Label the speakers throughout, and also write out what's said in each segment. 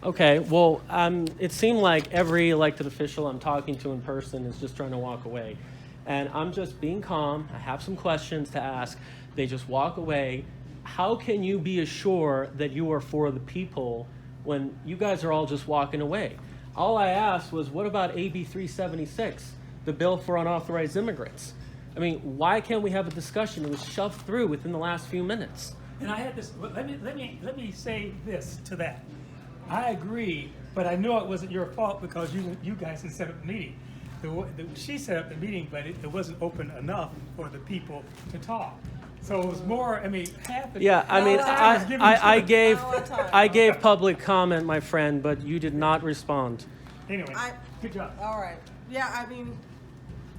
Speaker 1: Okay, well, it seemed like every elected official I'm talking to in person is just trying to walk away. And I'm just being calm. I have some questions to ask. They just walk away. How can you be assured that you are for the people when you guys are all just walking away? All I asked was, what about AB 376, the bill for unauthorized immigrants? I mean, why can't we have a discussion? It was shoved through within the last few minutes.
Speaker 2: And I had this. Let me say this to that. I agree, but I know it wasn't your fault because you guys had set up the meeting. She set up the meeting, but it wasn't open enough for the people to talk. So it was more. I mean, half.
Speaker 1: Yeah, I mean, I gave public comment, my friend, but you did not respond.
Speaker 2: Anyway, good job.
Speaker 3: All right. Yeah, I mean,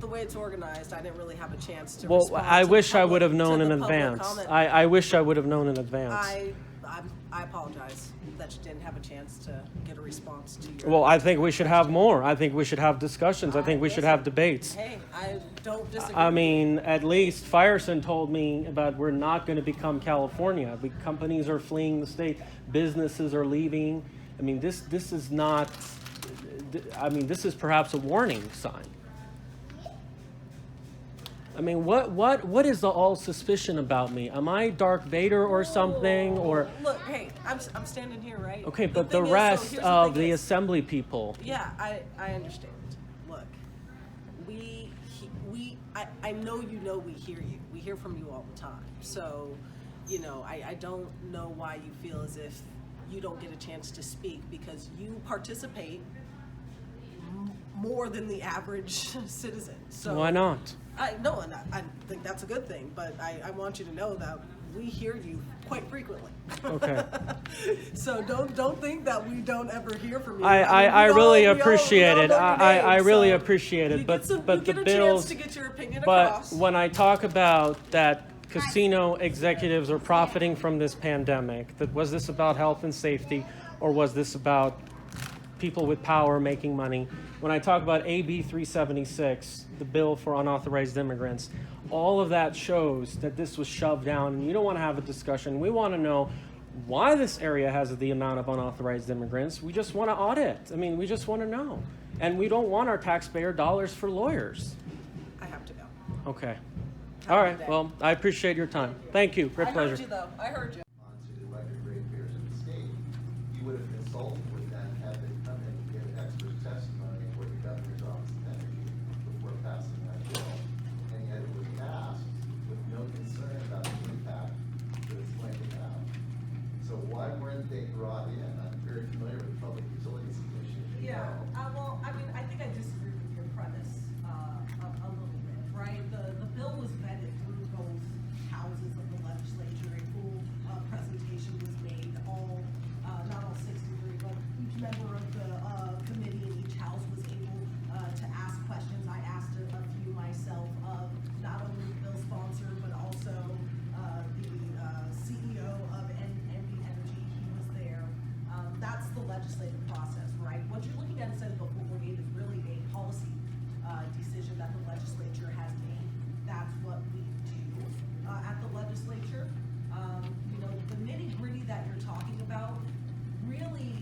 Speaker 3: the way it's organized, I didn't really have a chance to
Speaker 1: Well,
Speaker 3: respond
Speaker 1: I
Speaker 3: to
Speaker 1: wish
Speaker 3: the
Speaker 1: I
Speaker 3: public-
Speaker 1: would have
Speaker 3: to
Speaker 1: known
Speaker 3: the
Speaker 1: in
Speaker 3: public
Speaker 1: advance.
Speaker 3: comment.
Speaker 1: I wish I would have known in advance.
Speaker 3: I apologize that you didn't have a chance to get a response to your...
Speaker 1: Well, I think we should have more. I think we should have discussions. I think we should have debates.
Speaker 3: Hey, I don't disagree.
Speaker 1: I mean, at least Fireson told me about we're not going to become California. Companies are fleeing the state. Businesses are leaving. I mean, this is not... I mean, this is perhaps a warning sign. I mean, what is the all suspicion about me? Am I Darth Vader or something? Or
Speaker 3: Look, hey, I'm standing here, right?
Speaker 1: okay, but the
Speaker 3: thing is,
Speaker 1: rest
Speaker 3: here's
Speaker 1: of
Speaker 3: thing
Speaker 1: the
Speaker 3: is-
Speaker 1: assembly people.
Speaker 3: Yeah, I understand. Look, I know you know we hear you. We hear from you all the time. So, you know, I don't know why you feel as if you don't get a chance to speak because you participate more than the average citizen. So
Speaker 1: Why not?
Speaker 3: I think that's a good thing, but I want you to know that we hear you quite frequently.
Speaker 1: Okay.
Speaker 3: So don't think that we don't ever hear from you.
Speaker 1: I really appreciate it. I really
Speaker 3: so
Speaker 1: appreciate it.
Speaker 3: you
Speaker 1: But
Speaker 3: get
Speaker 1: the
Speaker 3: a chance
Speaker 1: bills.
Speaker 3: to get your opinion
Speaker 1: But
Speaker 3: across.
Speaker 1: when I talk about that casino executives are profiting from this pandemic, that was this about health and safety, or was this about people with power making money? When I talk about AB 376, the bill for unauthorized immigrants, all of that shows that this was shoved down, and you don't want to have a discussion. We want to know why this area has the amount of unauthorized immigrants. We just want to audit. I mean, we just want to know. And we don't want our taxpayer dollars for lawyers.
Speaker 3: I have to go.
Speaker 1: Okay.
Speaker 3: Have
Speaker 1: All
Speaker 3: a
Speaker 1: right.
Speaker 3: good day.
Speaker 1: Well, I appreciate your time. Thank you. Great
Speaker 3: I
Speaker 1: pleasure.
Speaker 3: heard you though. I heard you.
Speaker 4: To the elected ratepayers of the state, you would have consulted with them, had they come in and give expert testimony of what the governor's office of energy before passing that bill. And yet it was passed with no concern about the impact that it's going to have. So why weren't they brought in? I'm very familiar with the Public Utilities Commission.
Speaker 3: Yeah, well, I mean, I think I disagree with your premise a little bit, right? The bill was vetted through both houses of the legislature. A full presentation was made. Not all 63, but each member of the committee in each house was able to ask questions. I asked a few myself of not only the bill sponsor, but also the CEO of NV Energy. He was there. That's the legislative process, right? What you're looking at in Senate Bill 448 is really a policy decision that the legislature has made. That's what we do at the legislature. You know, the nitty-gritty that you're talking about really,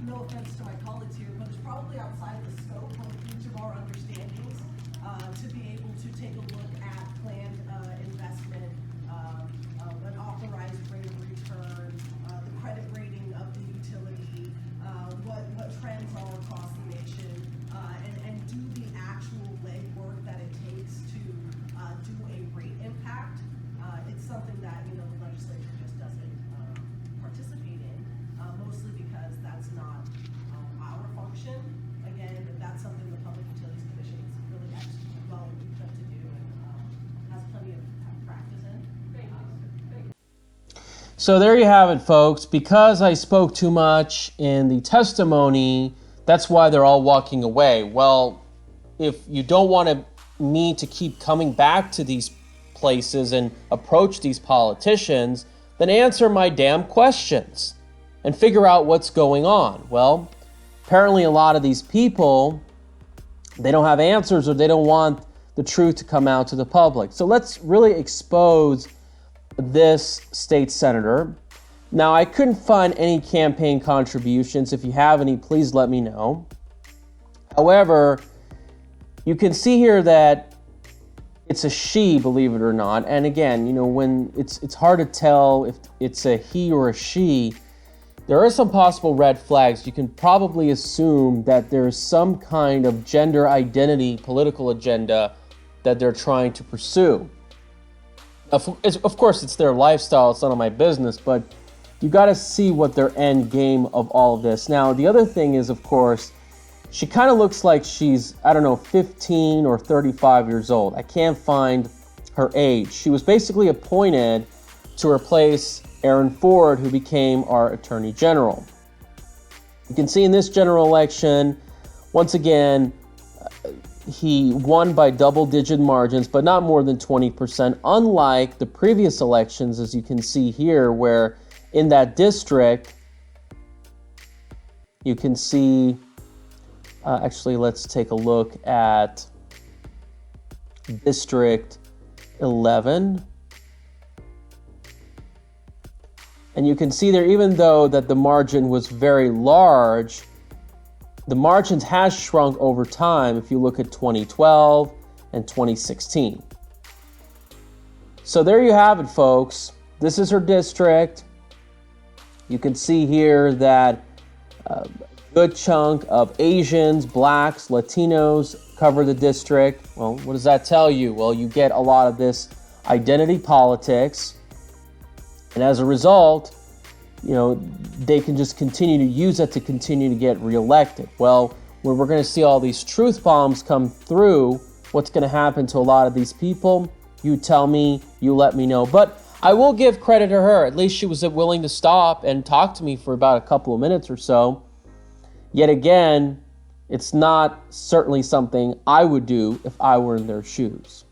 Speaker 3: no offense to my colleagues here, but it's probably outside the scope of each of our understandings to be able to take a look at planned investment, an authorized rate of return, the credit rating of the utility, what trends are across the nation, and do the actual legwork that it takes to do a rate impact. It's something that, you know, the legislature just doesn't participate in, mostly because that's not our function. Again, that's something the Public Utilities Commission is really well equipped to do and has plenty of practice in.
Speaker 1: So there you have it, folks. Because I spoke too much in the testimony, that's why they're all walking away. Well, if you don't want me to keep coming back to these places and approach these politicians, then answer my damn questions and figure out what's going on. Well, apparently a lot of these people, they don't have answers, or they don't want the truth to come out to the public. So let's really expose this state senator.
Speaker 5: Now, I couldn't find any campaign contributions. If you have any, please let me know. However, you can see here that it's a she, believe it or not. And again, you know, when it's hard to tell if it's a he or a she, there are some possible red flags. You can probably assume that there's some kind of gender identity, political agenda that they're trying to pursue. Of course, it's their lifestyle. It's none of my business, but you got to see what their end game of all of this. Now, the other thing is, of course, she kind of looks like she's, I don't know, 15 or 35 years old. I can't find her age. She was basically appointed to replace Aaron Ford, who became our Attorney General. You can see in this general election, once again, he won by double-digit margins, but not more than 20%, unlike the previous elections, as you can see here, where in that district, you can see, actually, let's take a look at District 11. And you can see there, even though that the margin was very large, the margins has shrunk over time if you look at 2012 and 2016. So there you have it, folks. This is her district. You can see here that a good chunk of Asians, blacks, Latinos cover the district. Well, what does that tell you? Well, you get a lot of this identity politics. And as a result, you know, they can just continue to use it to continue to get reelected. Well, when we're going to see all these truth bombs come through, what's going to happen to a lot of these people? You tell me, you let me know. But I will give credit to her. At least she was willing to stop and talk to me for about a couple of minutes or so. Yet again, it's not certainly something I would do if I were in their shoes.